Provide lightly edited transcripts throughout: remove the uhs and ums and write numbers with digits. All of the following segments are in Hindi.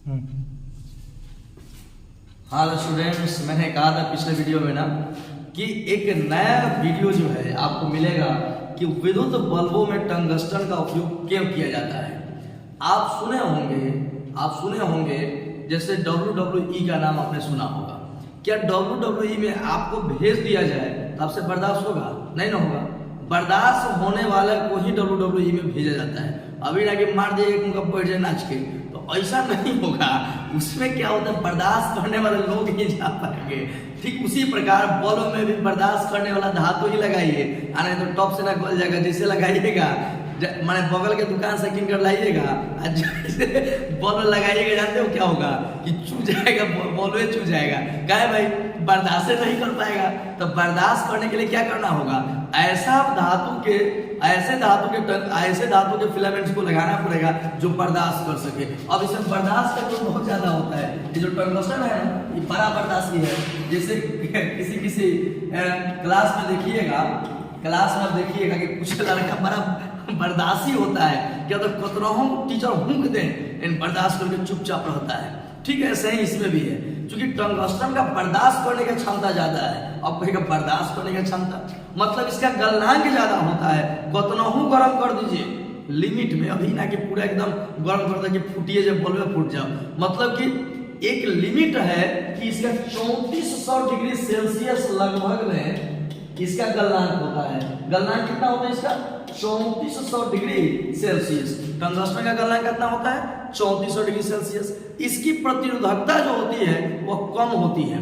हाँ स्टूडेंट्स, मैंने कहा था पिछले वीडियो में ना कि एक नया वीडियो जो है आपको मिलेगा कि विद्युत बल्बों में टंगस्टन का उपयोग क्यों किया जाता है। आप सुने होंगे जैसे WWE का नाम आपने सुना होगा। क्या WWE में आपको भेज दिया जाए तो आपसे बर्दाश्त होगा? नहीं ना होगा। बर्दाश्त होने वाले को ही WWE में भेजा जाता है। अभी ना कि मार दिए एक उनका बैठ जाए नाच के, तो ऐसा नहीं होगा। उसमें क्या होता है, बर्दाश्त करने वाले लोग ही जा पाएंगे। ठीक उसी प्रकार बॉलों में भी बर्दाश्त करने वाला धातु ही लगाइए, नहीं तो टॉप से ना गल जाएगा। जैसे लगाइएगा माने बगल के दुकान से किन कर लाइएगा, बॉल लगाइएगा, जानते हो क्या होगा कि चू जाएगा, बॉल में चू जाएगा। क्या है भाई, बर्दाश्त नहीं कर पाएगा। तो बर्दाश्त करने के लिए क्या करना होगा, ऐसे धातु के फिलामेंट्स को लगाना पड़ेगा जो बर्दाश्त कर सके। अब इसमें बर्दाश्त का तो बहुत ज्यादा होता है। ये जो टंगस्टन है ये बड़ा बर्दाश्ती है। जैसे किसी क्लास में देखिएगा कि कुछ लड़का बड़ा बर्दाश्ती होता है, क्या तो कतराहों टीचर हुंक दें, बर्दाश्त करके चुपचाप रहता है। ठीक है, ऐसे ही इसमें भी है। क्योंकि टंगस्टन का बर्दाश्त करने की क्षमता ज्यादा है। अब कहेगा बर्दाश्त करने की क्षमता मतलब इसका गलनांक ज्यादा होता है। कतनाहू गर्म कर दीजिए लिमिट में, अभी ना कि पूरा एकदम गर्म कर दे कि फूटिए जब बॉल में फूट जाओ। मतलब कि एक लिमिट है कि इसका 3400 डिग्री सेल्सियस लगभग में इसका गलनांक होता है। गलनांक कितना होता है इसका? 3400 डिग्री सेल्सियस। टंगस्टन का गलनांक कितना होता है? 3400 डिग्री सेल्सियस। इसकी प्रतिरोधकता जो होती है वो कम होती है।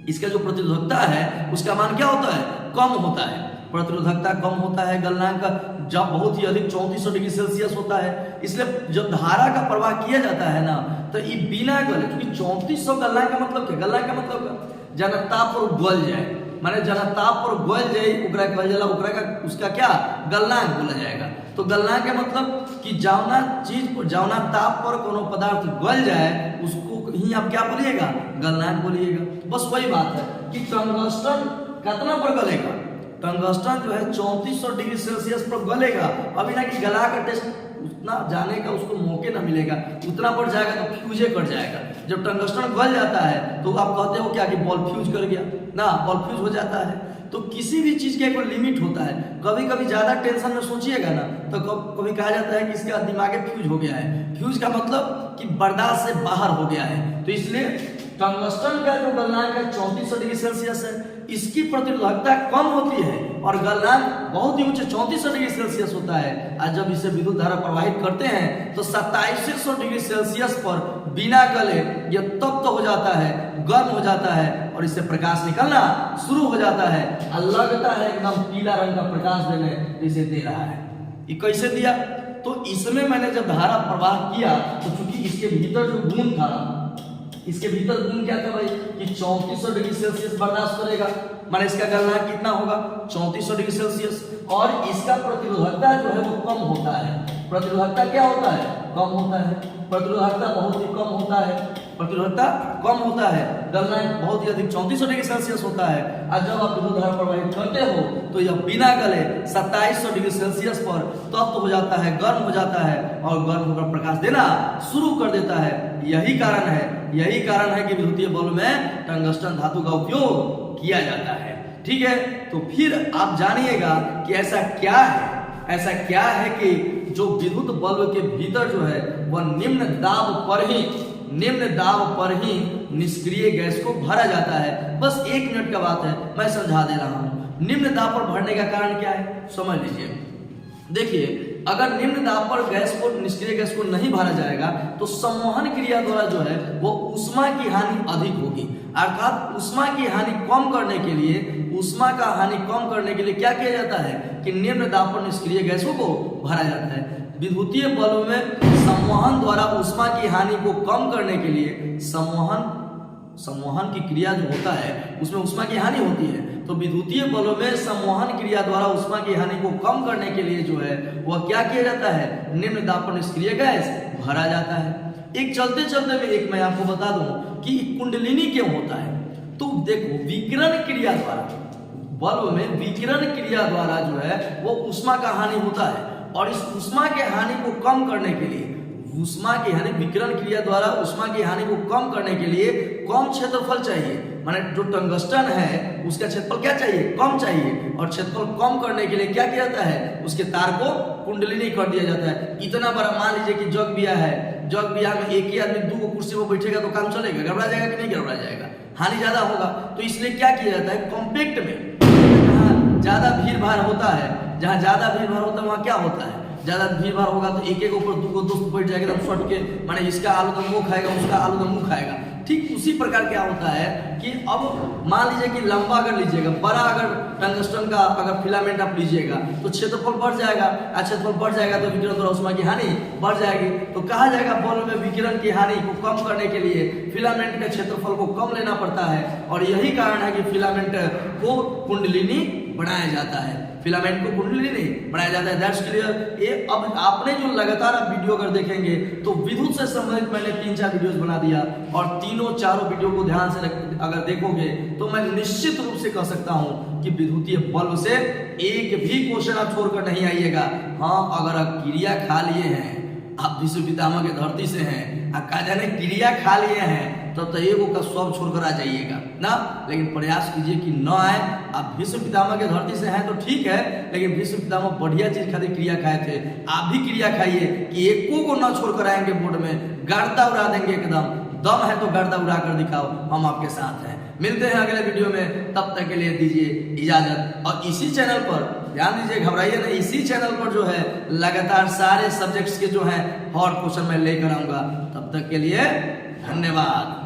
इसका जो प्रतिरोधकता है उसका मान क्या होता है? कम होता है। प्रतिरोधकता कम होता है, गलनांक जब बहुत ही अधिक 3400 डिग्री सेल्सियस होता है। इसलिए जब धारा का प्रवाह किया जाता है ना तो ये बिना गले, क्योंकि 3400 गलनांक का मतलब क्या? गलनांक का मतलब जना ताप पर गल जाए, माने जना ताप पर गल जाए ओकरा कहल जाला, ओकरा का उसका क्या गलनांक बोला जाएगा। तो गलनांक का मतलब कि जौना चीज पर जौना ताप पर कोनो पदार्थ गल जाए उसको ही आप क्या बोलिएगा? गलनांक बोलिएगा। बस वही बात है कि टंगस्टन कितना पर गलेगा। टंगस्टन जो है 3400 डिग्री सेल्सियस पर गलेगा। अभी ना कि गला का टेस्ट उतना जाने का उसको मौके ना मिलेगा, उतना बढ़ जाएगा तो फ्यूजे कर जाएगा। जब टंगस्टन गल जाता है तो आप कहते हो क्या कि बॉल फ्यूज कर गया ना, बॉल फ्यूज हो जाता है। तो किसी भी चीज का एक लिमिट होता है। कभी कभी ज्यादा टेंशन में सोचिएगा ना तो कभी कहा जाता है कि इसका दिमाग फ्यूज हो गया है। फ्यूज का मतलब कि बर्दाश्त से बाहर हो गया है। तो इसलिए टंगस्टन का जो गलनांक है 3400 डिग्री सेल्सियस है, इसकी प्रतिरोधकता कम होती है और गलनांक बहुत ही ऊंचे 3400 डिग्री सेल्सियस होता है। और जब इसे विद्युत धारा प्रवाहित करते हैं तो 2700 डिग्री सेल्सियस पर बिना गले यह तप्त हो जाता है, गर्म हो जाता है और इससे प्रकाश निकलना शुरू हो जाता है और लगता है एकदम पीला रंग का प्रकाश देने इसे दे रहा है। ये कैसे दिया? तो इसमें मैंने जब धारा प्रवाह किया तो चूंकि इसके भीतर जो बूंद था, इसके भीतर बूंद क्या था भाई कि 3400 डिग्री सेल्सियस बर्दाश्त करेगा। माने इसका गलनांक कितना होगा? 3400 डिग्री सेल्सियस। और इसका प्रतिरोधकता जो है वो कम होता है। प्रतिरोधकता क्या होता है? कम होता है। प्रतिरोधकता बहुत ही कम होता है। प्रतिरोधकता कम होता है, गलनांक बहुत ही अधिक 3400 डिग्री सेल्सियस होता है। और जब आप विद्युत धारा प्रवाहित करते हो तो यह बिना गले 2700 डिग्री सेल्सियस पर तप्त हो जाता है, गर्म हो जाता है और गर्म होकर प्रकाश देना शुरू कर देता है। यही कारण है कि विद्युतीय बल्ब में टंगस्टन धातु का उपयोग किया जाता है। ठीक है, तो फिर आप जानिएगा कि ऐसा क्या है कि जो विद्युत बल्ब के भीतर जो है वह निम्न दाब पर ही निष्क्रिय गैस को भरा जाता है। बस 1 मिनट का बात है, मैं समझा दे रहा हूं। निम्न दाब पर भरने का कारण क्या है समझ लीजिए। देखिए, अगर निम्न दाब पर निष्क्रिय गैस को नहीं भरा जाएगा तो संवहन क्रिया द्वारा जो है वो ऊष्मा की हानि अधिक होगी। अर्थात ऊष्मा की हानि कम करने के लिए क्या किया जाता है कि निम्न दाब पर निष्क्रिय गैसों को भरा जाता है। विद्युतीय बल्ब में संवहन द्वारा ऊष्मा की हानि को कम करने के लिए संवहन की क्रिया जो होता है उसमें ऊष्मा की हानि होती है। तो विद्युतीय बल्ब में संवहन क्रिया द्वारा ऊष्मा की हानि को कम करने के लिए जो है वह क्या किया जाता है? निम्न दाब पर निष्क्रिय गैस भरा जाता है। एक चलते में एक मैं आपको बता दूं कि कुंडलिनी क्यों होता है। तो देखो, विकिरण क्रिया द्वारा बल्ब में विकिरण क्रिया द्वारा जो है वो ऊष्मा का हानि होता है और इस ऊष्मा के हानि को कम करने के लिए ऊष्मा की हानि विकिरण क्रिया द्वारा ऊष्मा की हानि को कम करने के लिए कम क्षेत्रफल चाहिए। माने जो टंगस्टन है उसका क्षेत्रफल क्या चाहिए, कम चाहिए, और क्षेत्रफल कम करने के लिए क्या किया जाता है, उसके तार को कुंडलिनी कर दिया जाता है। इतना बड़ा मान लीजिए कि जग बिया है, जग बिया में एक ही आदमी 2 कुर्सी पर बैठेगा तो काम चलेगा, गड़बड़ा जाएगा कि नहीं गड़बड़ा जाएगा, हानि ज्यादा होगा। तो इसलिए क्या किया जाता है, कॉम्पैक्ट में जहाँ ज्यादा भीड़ भाड़ होता है, जहाँ ज्यादा भीड़ भाड़ होता है वहाँ क्या होता है, ज्यादा भीड़ भाड़ होगा तो एक ऊपर 2 दोस्त बैठ जाएगा एकदम सट के, माने इसका आलूदम वो खाएगा, उसका आलूदम वो खाएगा। ठीक उसी प्रकार क्या होता है कि अब मान लीजिए कि लंबा अगर लीजिएगा, बड़ा अगर टंगस्टन का अगर फिलामेंट आप लीजिएगा तो क्षेत्रफल बढ़ जाएगा, क्षेत्रफल बढ़ जाएगा तो विकिरण द्वारा ऊष्मा की हानि बढ़ जाएगी। तो कहा जाएगा बल्ब में विकिरण की हानि को कम करने के लिए फिलामेंट के क्षेत्रफल को कम लेना पड़ता है, और यही कारण है कि फिलामेंट को कुंडलिनी बनाया जाता है, फिलामेंट को कुंडलिनी बनाया जाता है। That's clear. ये अब आपने जो लगातार आप वीडियो अगर देखेंगे तो विद्युत से संबंधित मैंने 3-4 वीडियोस बना दिया, और तीनों चारों वीडियो को ध्यान से अगर देखोगे तो मैं निश्चित रूप से कह सकता हूं कि विद्युतीय बल्ब से एक भी क्वेश्चन आप छोड़कर नहीं आइएगा। हाँ, अगर आप क्रिया खा लिए हैं, आप विश्व पितामह के धरती से हैं, का जाने क्रिया खा लिए हैं, तब तो एगो का सब छोड़कर आ जाइएगा ना। लेकिन प्रयास कीजिए कि न आए। आप विश्व पितामह के धरती से हैं तो ठीक है, लेकिन विश्व पितामह बढ़िया चीज खातिर क्रिया खाए थे, आप भी क्रिया खाइए कि एको को न छोड़कर आएंगे बोर्ड में, गर्दा उड़ा देंगे एकदम। दम है तो गर्दा उड़ा कर दिखाओ, हम आपके साथ हैं। मिलते हैं अगले वीडियो में, तब तक के लिए दीजिए इजाजत। और इसी चैनल पर ध्यान दीजिए, घबराइए नहीं, इसी चैनल पर जो है लगातार सारे सब्जेक्ट्स के जो है हॉट क्वेश्चन मैं लेकर आऊंगा। तब तक के लिए धन्यवाद।